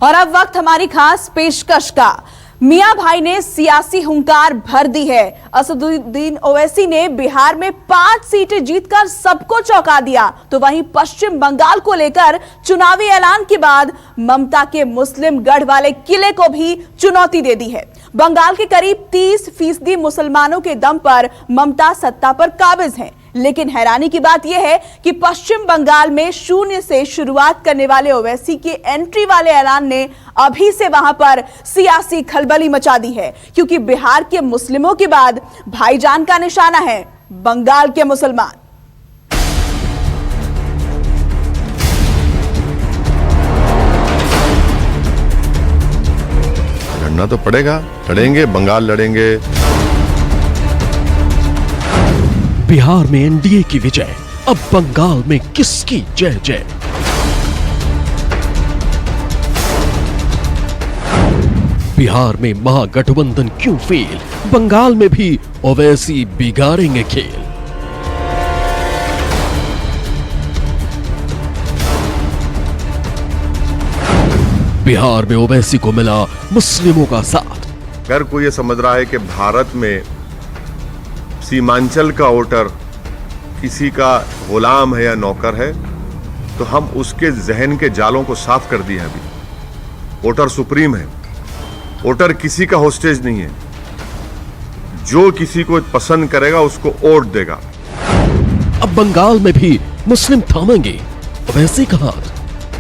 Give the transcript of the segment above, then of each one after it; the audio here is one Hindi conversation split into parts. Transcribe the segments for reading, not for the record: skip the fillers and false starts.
और अब वक्त हमारी खास पेशकश का। मियां भाई ने सियासी हुंकार भर दी है। असदुद्दीन ओवैसी ने बिहार में 5 सीटें जीतकर सबको चौंका दिया, तो वहीं पश्चिम बंगाल को लेकर चुनावी ऐलान के बाद ममता के मुस्लिम गढ़ वाले किले को भी चुनौती दे दी है। बंगाल के करीब 30% मुसलमानों के दम पर ममता सत्ता पर काबिज हैं। लेकिन हैरानी की बात यह है कि पश्चिम बंगाल में शून्य से शुरुआत करने वाले ओवैसी के एंट्री वाले ऐलान ने अभी से वहां पर सियासी खलबली मचा दी है, क्योंकि बिहार के मुस्लिमों के बाद भाईजान का निशाना है बंगाल के मुसलमान। लड़ना तो पड़ेगा, लड़ेंगे, बंगाल लड़ेंगे। बिहार में एनडीए की विजय, अब बंगाल में किसकी जय जय। बिहार में महागठबंधन क्यों फेल, बंगाल में भी ओवैसी बिगाड़ेंगे खेल। बिहार में ओवैसी को मिला मुस्लिमों का साथ। अगर कोई ये समझ रहा है कि भारत में सीमांचल का वोटर किसी का गुलाम है या नौकर है, तो हम उसके जहन के जालों को साफ कर दिए। अभी वोटर सुप्रीम है, वोटर किसी का होस्टेज नहीं है। जो किसी को पसंद करेगा उसको वोट देगा। अब बंगाल में भी मुस्लिम थामेंगे ओवैसी का हाथ।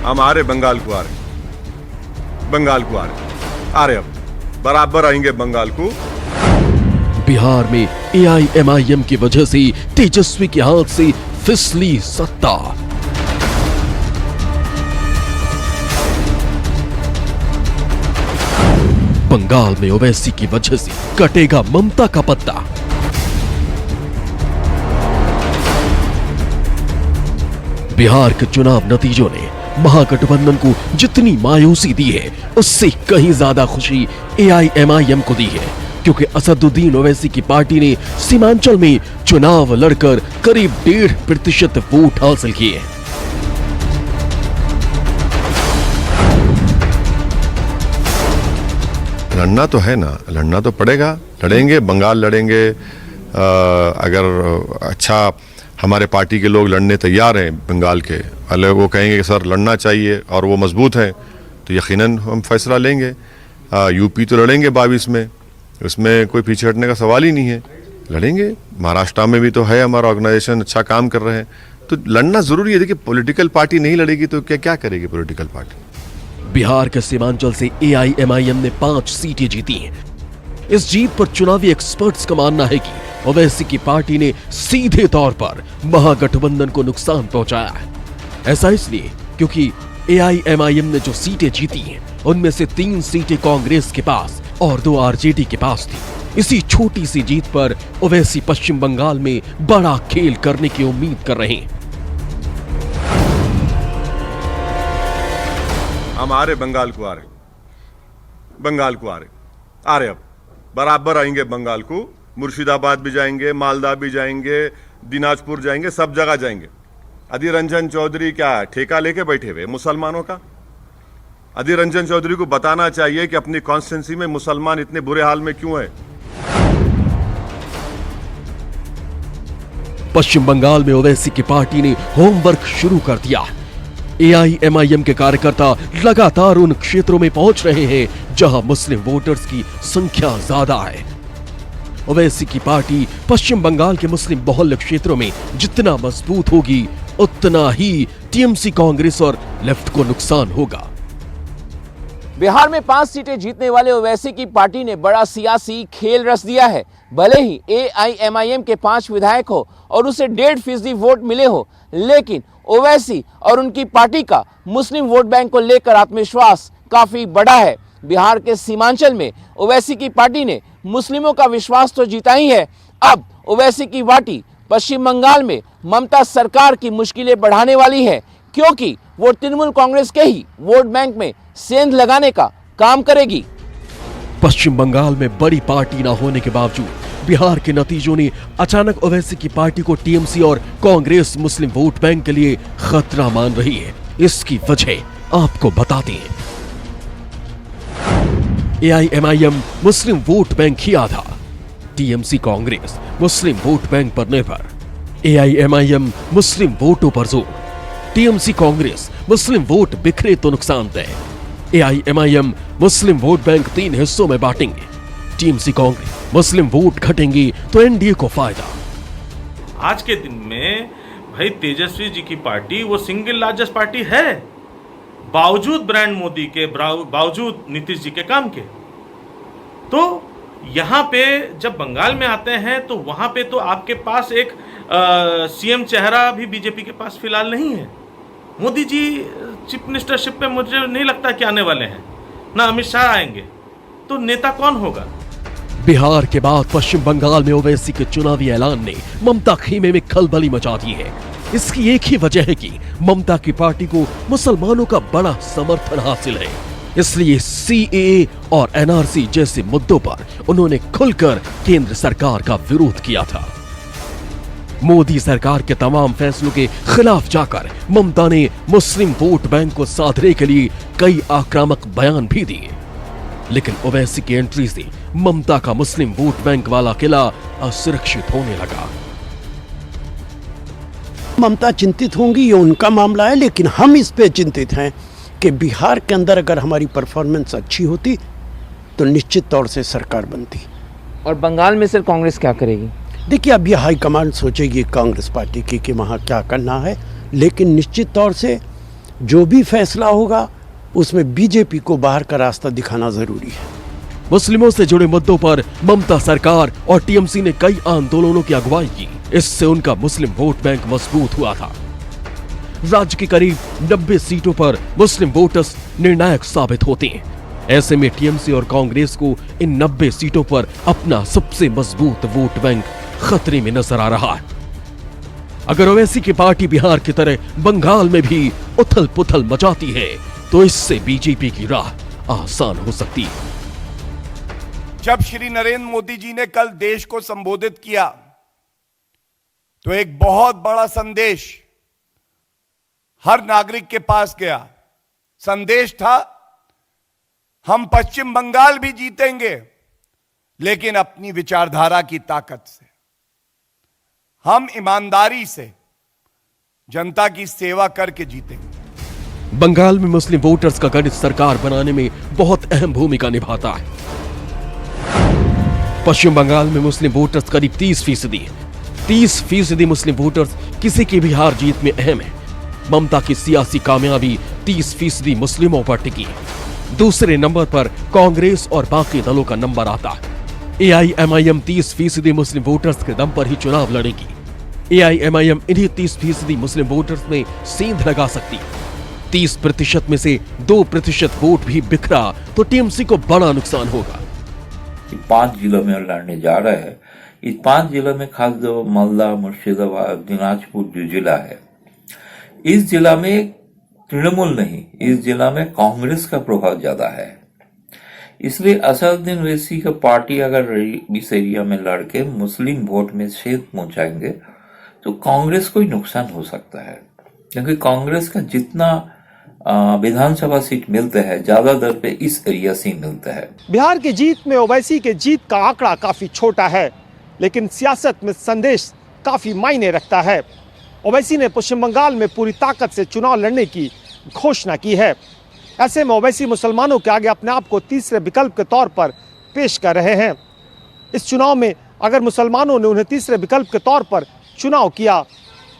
हम आ रहे बंगाल को, आ रहे बंगाल को, आ रहे अब बराबर आएंगे बंगाल को। बिहार में एआईएमआईएम की वजह से तेजस्वी के हाथ से फिसली सत्ता। बंगाल में ओवैसी की वजह से कटेगा ममता का पत्ता। बिहार के चुनाव नतीजों ने महागठबंधन को जितनी मायूसी दी है, उससे कहीं ज्यादा खुशी एआईएमआईएम को दी है, क्योंकि असदुद्दीन ओवैसी की पार्टी ने सीमांचल में चुनाव लड़कर करीब 1.5% वोट हासिल किए। लड़ना तो है ना, लड़ना तो पड़ेगा, लड़ेंगे, बंगाल लड़ेंगे। अगर अच्छा हमारे पार्टी के लोग लड़ने तैयार हैं बंगाल के, अगर वो कहेंगे कि सर लड़ना चाहिए और वो मजबूत हैं, तो यकीनन हम फैसला लेंगे। यूपी तो लड़ेंगे 22 में, उसमें कोई पीछे हटने का सवाल ही नहीं है, लड़ेंगे। महाराष्ट्र में भी तो है, हमारा ऑर्गेनाइजेशन अच्छा काम कर रहे हैं, तो लड़ना जरूरी है। देखिए, पॉलिटिकल पार्टी नहीं लड़ेगी तो क्या करेगी पॉलिटिकल पार्टी। बिहार के सीमांचल से एआईएमआईएम ने 5 सीटें जीती हैं। इस जीत पर चुनावी एक्सपर्ट्स का मानना है कि ओवैसी की पार्टी ने सीधे तौर पर महागठबंधन को नुकसान पहुंचाया है। ऐसा इसलिए क्योंकि एआईएमआईएम ने जो सीटें जीती हैं, उनमें से 3 सीटें कांग्रेस के पास और 2 आरजेडी के पास थी। इसी छोटी सी जीत पर ओवैसी पश्चिम बंगाल में बड़ा खेल करने की उम्मीद कर रहे हैं। हम आ रहे बंगाल को, आ रहे बंगाल को, आ रहे अब बराबर आएंगे बंगाल को। मुर्शिदाबाद भी जाएंगे, मालदा भी जाएंगे, दिनाजपुर जाएंगे, सब जगह जाएंगे। अधीर रंजन चौधरी क्या ठेका लेके बैठे हुए मुसलमानों का? अधीर रंजन चौधरी को बताना चाहिए कि अपनी कॉन्स्टिट्यूंसी में मुसलमान इतने बुरे हाल में क्यों है। पश्चिम बंगाल में ओवैसी की पार्टी ने होमवर्क शुरू कर दिया। एआईएमआईएम के कार्यकर्ता लगातार उन क्षेत्रों में पहुंच रहे हैं जहां मुस्लिम वोटर्स की संख्या ज्यादा है। ओवैसी की पार्टी पश्चिम बंगाल के मुस्लिम बहुल्य क्षेत्रों में जितना मजबूत होगी, उतना ही टीएमसी, कांग्रेस और लेफ्ट को नुकसान होगा। बिहार में 5 सीटें जीतने वाले ओवैसी की पार्टी ने बड़ा सियासी खेल रच दिया है। भले ही एआईएमआईएम के 5 विधायक हो और उसे 1.5% वोट मिले हो, लेकिन ओवैसी और उनकी पार्टी का मुस्लिम वोट बैंक को लेकर आत्मविश्वास काफी बड़ा है। बिहार के सीमांचल में ओवैसी की पार्टी ने मुस्लिमों का विश्वास तो जीता ही है। अब ओवैसी की पार्टी पश्चिम बंगाल में ममता सरकार की मुश्किलें बढ़ाने वाली है, क्योंकि वो तृणमूल कांग्रेस के ही वोट बैंक में सेंध लगाने का काम करेगी। पश्चिम बंगाल में बड़ी पार्टी न होने के बावजूद बिहार के नतीजों ने अचानक ओवैसी की पार्टी को टीएमसी और कांग्रेस मुस्लिम वोट बैंक के लिए खतरा मान रही है। इसकी वजह आपको बताते हैं। AIMIM मुस्लिम वोट बैंक ही आधा, TMC कांग्रेस मुस्लिम वोट बैंक पर निर्भर, AIMIM मुस्लिम वोटों पर जोर, TMC कांग्रेस मुस्लिम वोट बिखरे तो नुकसानदेह, AIMIM मुस्लिम वोट बैंक 3 हिस्सों में बांटेंगे, TMC कांग्रेस मुस्लिम वोट घटेंगे तो NDA को फायदा। आज के दिन में भाई तेजस्वी जी की पार्टी वो सिंगल लार्जेस्ट पार्टी है, बावजूद ब्रांड मोदी के, बावजूद नीतीश जी के काम के। तो यहाँ पे जब बंगाल में आते हैं तो वहाँ पे तो आपके पास एक CM चेहरा भी बीजेपी के पास फिलहाल नहीं है। मोदी जी चीफ मिनिस्टरशिप पे मुझे नहीं लगता कि आने वाले हैं, ना अमित शाह आएंगे, तो नेता कौन होगा? बिहार के बाद पश्चिम बंगाल में ओवैसी के चुनावी ऐलान ने ममता खेमे में खलबली मचा दी है। इसकी एक ही वजह है कि ममता की पार्टी को मुसलमानों का बड़ा समर्थन हासिल है, इसलिए CAA और NRC जैसे मुद्दों पर उन्होंने खुलकर केंद्र सरकार का विरोध किया था। मोदी सरकार के तमाम फैसलों के खिलाफ जाकर ममता ने मुस्लिम वोट बैंक को साधने के लिए कई आक्रामक बयान भी दिए, लेकिन ओवैसी की एंट्री से ममता का मुस्लिम वोट बैंक वाला किला असुरक्षित होने लगा। ममता चिंतित होंगी, ये उनका मामला है, लेकिन हम इस पे चिंतित हैं कि बिहार के अंदर अगर हमारी परफॉर्मेंस अच्छी होती तो निश्चित तौर से सरकार बनती। और बंगाल में सर कांग्रेस क्या करेगी? देखिए, अब ये हाईकमांड सोचेगी कांग्रेस पार्टी की कि वहाँ क्या करना है, लेकिन निश्चित तौर से जो भी फैसला होगा उसमें बीजेपी को बाहर का रास्ता दिखाना जरूरी है। मुस्लिमों से जुड़े मुद्दों पर ममता सरकार और TMC ने कई आंदोलनों की अगुवाई की, इससे उनका मुस्लिम वोट बैंक मजबूत हुआ था। राज्य की करीब 90 सीटों पर मुस्लिम वोटर्स निर्णायक साबित होते हैं। ऐसे में TMC और कांग्रेस को इन 90 सीटों पर अपना सबसे मजबूत वोट बैंक खतरे में नजर आ रहा है। अगर ओवैसी की पार्टी बिहार की तरह बंगाल में भी उथल पुथल मचाती है तो इससे बीजेपी की राह आसान हो सकती है। जब श्री नरेंद्र मोदी जी ने कल देश को संबोधित किया तो एक बहुत बड़ा संदेश हर नागरिक के पास गया। संदेश था, हम पश्चिम बंगाल भी जीतेंगे, लेकिन अपनी विचारधारा की ताकत से, हम ईमानदारी से जनता की सेवा करके जीतेंगे। बंगाल में मुस्लिम वोटर्स का गणित सरकार बनाने में बहुत अहम भूमिका निभाता है। पश्चिम बंगाल में मुस्लिम वोटर्स करीब 30% मुस्लिम वोटर्स किसी की भी हार जीत में अहम है। ममता की सियासी कामयाबी 30% मुस्लिमों पर टिकी। दूसरे नंबर पर कांग्रेस और बाकी दलों का नंबर आता है। AIMIM 30% मुस्लिम वोटर्स के दम पर ही चुनाव लड़ेगी। AIMIM इन्हीं 30% मुस्लिम वोटर्स में सेंध लगा सकती है। 30% में से 2% वोट भी बिखरा तो TMC को बड़ा नुकसान होगा। 5 जिलों में लड़ने जा रहे हैं। इस 5 जिलों में खास जो मालदा, मुर्शिदाबाद, दिनाजपुर जो जिला है, इस जिला में तृणमूल नहीं, इस जिला में कांग्रेस का प्रभाव ज्यादा है। इसलिए असदुद्दीन ओवैसी का पार्टी अगर इस एरिया में लड़के मुस्लिम वोट में छेद पहुंचाएंगे तो कांग्रेस को ही नुकसान हो सकता है, क्योंकि कांग्रेस का जितना विधानसभा सीट मिलते हैं ज्यादा दर पे इस एरिया से मिलता है। बिहार की जीत में ओवैसी के जीत का आंकड़ा काफी छोटा है, लेकिन सियासत में संदेश काफी मायने रखता है। ओवैसी ने पश्चिम बंगाल में पूरी ताकत से चुनाव लड़ने की घोषणा की है। ऐसे में ओवैसी मुसलमानों के आगे अपने आप को तीसरे विकल्प के तौर पर पेश कर रहे हैं। इस चुनाव में अगर मुसलमानों ने उन्हें तीसरे विकल्प के तौर पर चुनाव किया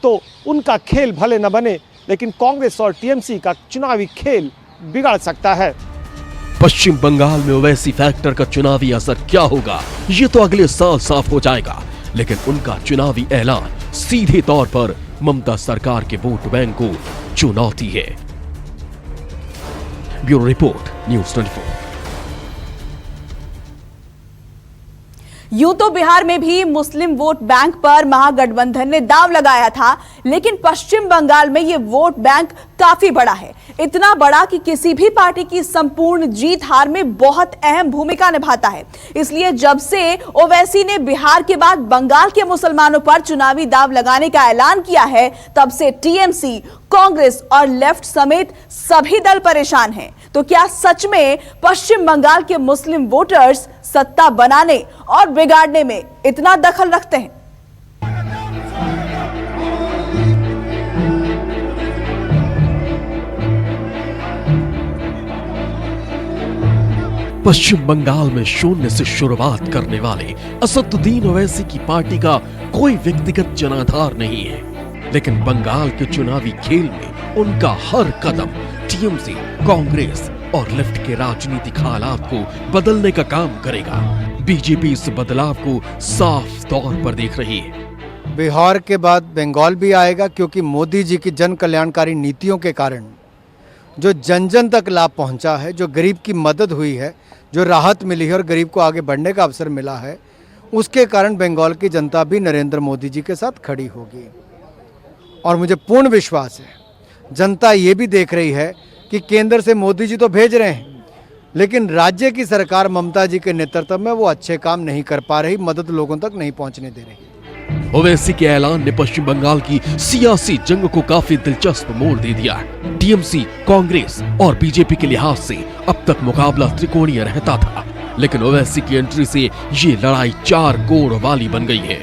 तो उनका खेल भले न बने, लेकिन कांग्रेस और TMC का चुनावी खेल बिगड़ सकता है। पश्चिम बंगाल में ओवैसी फैक्टर का चुनावी असर क्या होगा ये तो अगले साल साफ हो जाएगा, लेकिन उनका चुनावी ऐलान सीधे तौर पर ममता सरकार के वोट बैंक को चुनौती है। Bureau report, news 24। यूं तो बिहार में भी मुस्लिम वोट बैंक पर महागठबंधन ने दांव लगाया था, लेकिन पश्चिम बंगाल में यह वोट बैंक काफी बड़ा है। इतना बड़ा कि किसी भी पार्टी की संपूर्ण जीत हार में बहुत अहम भूमिका निभाता है। इसलिए जब से ओवैसी ने बिहार के बाद बंगाल के मुसलमानों पर चुनावी दांव लगाने का ऐलान किया है, तब से TMC, कांग्रेस और लेफ्ट समेत सभी दल परेशान हैं। तो क्या सच में पश्चिम बंगाल के मुस्लिम वोटर्स सत्ता बनाने और बिगाड़ने में इतना दखल रखते हैं? पश्चिम बंगाल में शून्य से शुरुआत करने वाले असदुद्दीन ओवैसी की पार्टी का कोई व्यक्तिगत जनाधार नहीं है, लेकिन बंगाल के चुनावी खेल में उनका हर कदम टीएमसी, कांग्रेस और लेफ्ट के राजनीतिक हालात को बदलने का काम करेगा। बीजेपी इस बदलाव को साफ तौर पर देख रही है। बिहार के बाद बंगाल भी आएगा, क्योंकि मोदी जी की जन कल्याणकारी नीतियों के कारण जो जन जन तक लाभ पहुंचा है, जो गरीब की मदद हुई है, जो राहत मिली है और गरीब को आगे बढ़ने का अवसर मिला है, उसके कारण बंगाल की जनता भी नरेंद्र मोदी जी के साथ खड़ी होगी। और मुझे पूर्ण विश्वास है जनता ये भी देख रही है कि केंद्र से मोदी जी तो भेज रहे हैं, लेकिन राज्य की सरकार ममता जी के नेतृत्व में वो अच्छे काम नहीं कर पा रही, मदद लोगों तक नहीं पहुंचने दे रही। ओवैसी के ऐलान ने पश्चिम बंगाल की सियासी जंग को काफी दिलचस्प मोड़ दे दिया है। टीएमसी, कांग्रेस और बीजेपी के लिहाज से अब तक मुकाबला त्रिकोणीय रहता था, लेकिन ओवैसी की एंट्री से ये लड़ाई 4 कोण वाली बन गई है।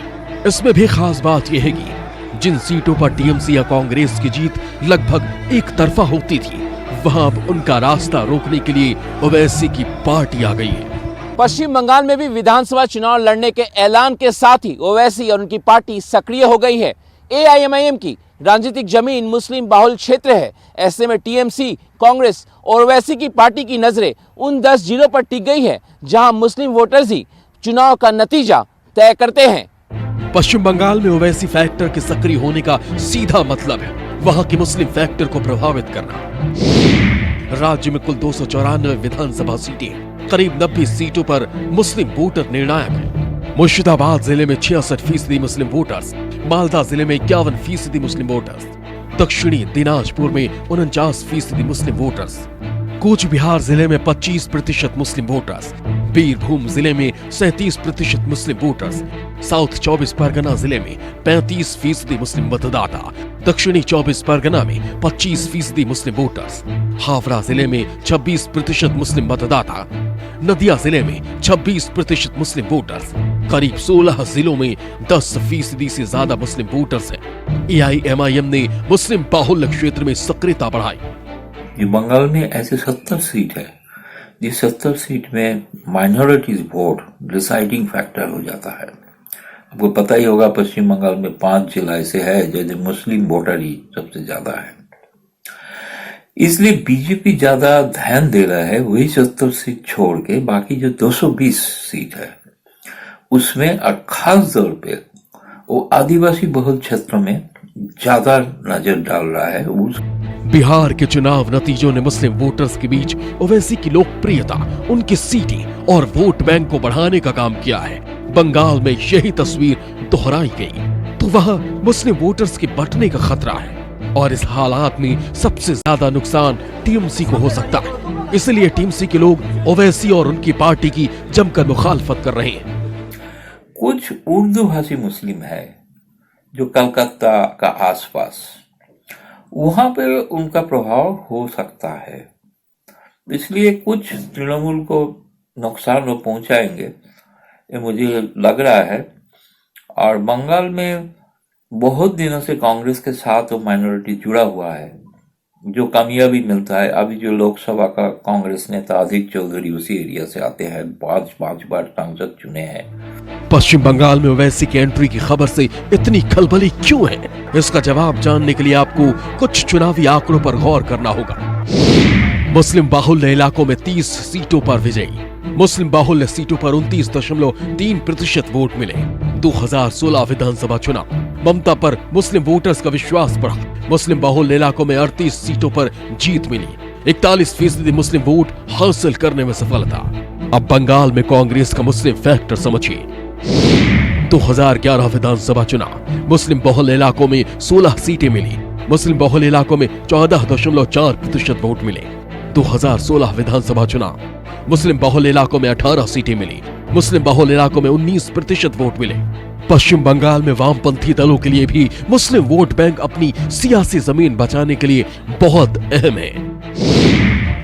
इसमें भी खास बात यह है कि जिन सीटों पर टीएमसी या कांग्रेस की जीत लगभग एक तरफा होती थी, वहां अब उनका रास्ता रोकने के लिए ओवैसी की पार्टी आ गई है। पश्चिम बंगाल में भी विधानसभा चुनाव लड़ने के ऐलान के साथ ही ओवैसी और उनकी पार्टी सक्रिय हो गई है। एआईएमआईएम की राजनीतिक जमीन मुस्लिम बाहुल क्षेत्र है। ऐसे में टीएमसी, कांग्रेस और ओवैसी की पार्टी की नजरें उन 10 जिलों पर टिक गई है जहां मुस्लिम वोटर्स ही चुनाव का नतीजा तय करते हैं। पश्चिम बंगाल में ओवैसी फैक्टर के सक्रिय होने का सीधा मतलब है वहां के मुस्लिम फैक्टर को प्रभावित करना। राज्य में कुल 294 विधानसभा सीटें, करीब 90 सीटों पर मुस्लिम वोटर निर्णायक हैं। मुर्शिदाबाद जिले में 66% मुस्लिम वोटर्स, मालदा जिले में 51% मुस्लिम वोटर्स, दक्षिणी दिनाजपुर में 49% मुस्लिम वोटर्स, कूच बिहार जिले में 25% मुस्लिम वोटर्स, बीरभूम जिले में 37% मुस्लिम वोटर्स, साउथ 24 परगना जिले में 35% मुस्लिम मतदाता, दक्षिणी 24 परगना में 25% मुस्लिम वोटर्स, हावड़ा जिले में 26% मुस्लिम मतदाता, नदिया जिले में 26% मुस्लिम वोटर्स, करीब 16 जिलों में 10% से ज्यादा मुस्लिम वोटर्स हैं। एआईएमआईएम ने मुस्लिम बाहुल्य क्षेत्र में सक्रियता बढ़ाई। ये बंगाल में ऐसे 70 सीट है जिस 70 सीट में माइनॉरिटीज वोट डिसाइडिंग फैक्टर हो जाता है। आपको पता ही होगा पश्चिम बंगाल में 5 जिला ऐसे है जो मुस्लिम वोटर ही सबसे ज्यादा है। इसलिए बीजेपी ज्यादा ध्यान दे रहा है वही 70 सीट छोड़ के बाकी जो 220 सीट है उसमें, और खास तौर पे वो आदिवासी बहुल क्षेत्रों में ज्यादा नजर डाल रहा है। बिहार के चुनाव नतीजों ने मुस्लिम वोटर्स के बीच ओवैसी की लोकप्रियता, उनकी सीटें और वोट बैंक को बढ़ाने का काम किया है। बंगाल में यही तस्वीर दोहराई गई तो वहां मुस्लिम वोटर्स के बंटने का खतरा है, और इस हालात में सबसे ज्यादा नुकसान टीएमसी को हो सकता है। इसलिए टीएमसी के लोग ओवैसी और उनकी पार्टी की जमकर मुखालफत कर रहे हैं। कुछ उर्दू भाषी मुस्लिम है जो कलकत्ता का आसपास, वहां पर उनका प्रभाव हो सकता है, इसलिए कुछ तृणमूल को नुकसान वो पहुंचाएंगे, ये मुझे लग रहा है। और बंगाल में बहुत दिनों से कांग्रेस के साथ वो माइनॉरिटी जुड़ा हुआ है, जो कामयाबी मिलता है। अभी जो लोकसभा का कांग्रेस नेता अधीर चौधरी उसी एरिया से आते हैं, 5 बार सांसद चुने हैं। पश्चिम बंगाल में ओवैसी की एंट्री की खबर से इतनी खलबली क्यों है, इसका जवाब जानने के लिए आपको कुछ चुनावी आंकड़ों पर गौर करना होगा। मुस्लिम बाहुल्य इलाकों में 30 सीटों पर विजयी, मुस्लिम बाहुल्य सीटों पर 29.3% वोट मिले। 2016 विधानसभा चुनाव, ममता पर मुस्लिम वोटर्स का विश्वास बढ़ा। मुस्लिम बाहुल्य इलाकों में 38 सीटों पर जीत मिली, 41% मुस्लिम वोट हासिल करने में सफलता। अब बंगाल में कांग्रेस का मुस्लिम फैक्टर समझिए। 2011 विधानसभा चुनाव, मुस्लिम बहुल इलाकों में 16 सीटें मिली, मुस्लिम बहुल इलाकों में 14.4% वोट मिले। 2016 विधानसभा चुनाव, मुस्लिम बहुल इलाकों में 18 सीटें मिली, मुस्लिम बहुल इलाकों में 19% वोट मिले। पश्चिम बंगाल में वामपंथी दलों के लिए भी मुस्लिम वोट बैंक अपनी सियासी जमीन बचाने के लिए बहुत अहम है।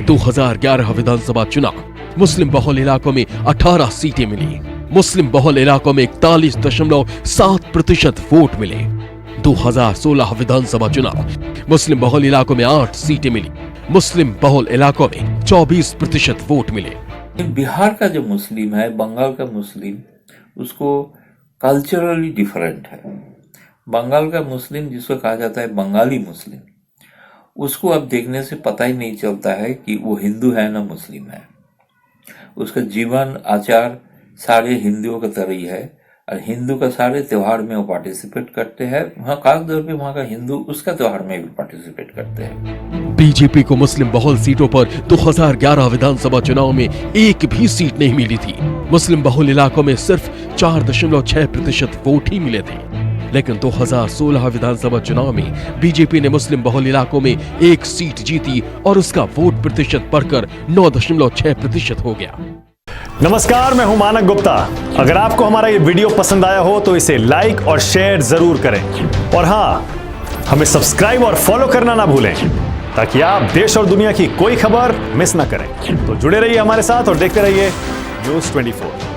2011 विधानसभा चुनाव, मुस्लिम बहुल इलाकों में 18 सीटें मिली। मुस्लिम बहुल इलाकों में 41.7% वोट मिले। 2016 विधानसभा चुनाव, मुस्लिम बहुल इलाकों में 8 सीटें मिली। मुस्लिम बहुल इलाकों में 24% वोट मिले। बिहार का जो मुस्लिम है, बंगाल का मुस्लिम, उसको कल्चरली डिफरेंट है। बंगाल का मुस्लिम, जिसको कहा जाता है बंगाली मुस्लिम, उसको अब देखने से पता ही नहीं चलता है कि वो हिंदू है ना मुस्लिम है। उसका जीवन आचार सारे हिंदुओं का तरह ही है और हिंदू का सारे त्योहार में वो पार्टिसिपेट करते हैं। वहाँ खास तौर पे वहाँ का हिंदू उसका त्योहार में भी पार्टिसिपेट करते हैं। बीजेपी को मुस्लिम बहुल सीटों पर 2011 विधानसभा चुनाव में एक भी सीट नहीं मिली थी। मुस्लिम बहुल इलाकों में सिर्फ 4.6% वोट ही मिले थे। लेकिन 2016 विधानसभा चुनाव में बीजेपी ने मुस्लिम बहुल इलाकों में 1 सीट जीती और उसका वोट प्रतिशत बढ़कर 9.6% हो गया। नमस्कार, मैं हूं मानक गुप्ता। अगर आपको हमारा ये वीडियो पसंद आया हो तो इसे लाइक और शेयर जरूर करें और हाँ, हमें सब्सक्राइब और फॉलो करना ना भूलें ताकि आप देश और दुनिया की कोई खबर मिस ना करें। तो जुड़े रहिए हमारे साथ और देखते रहिए न्यूज़ 24।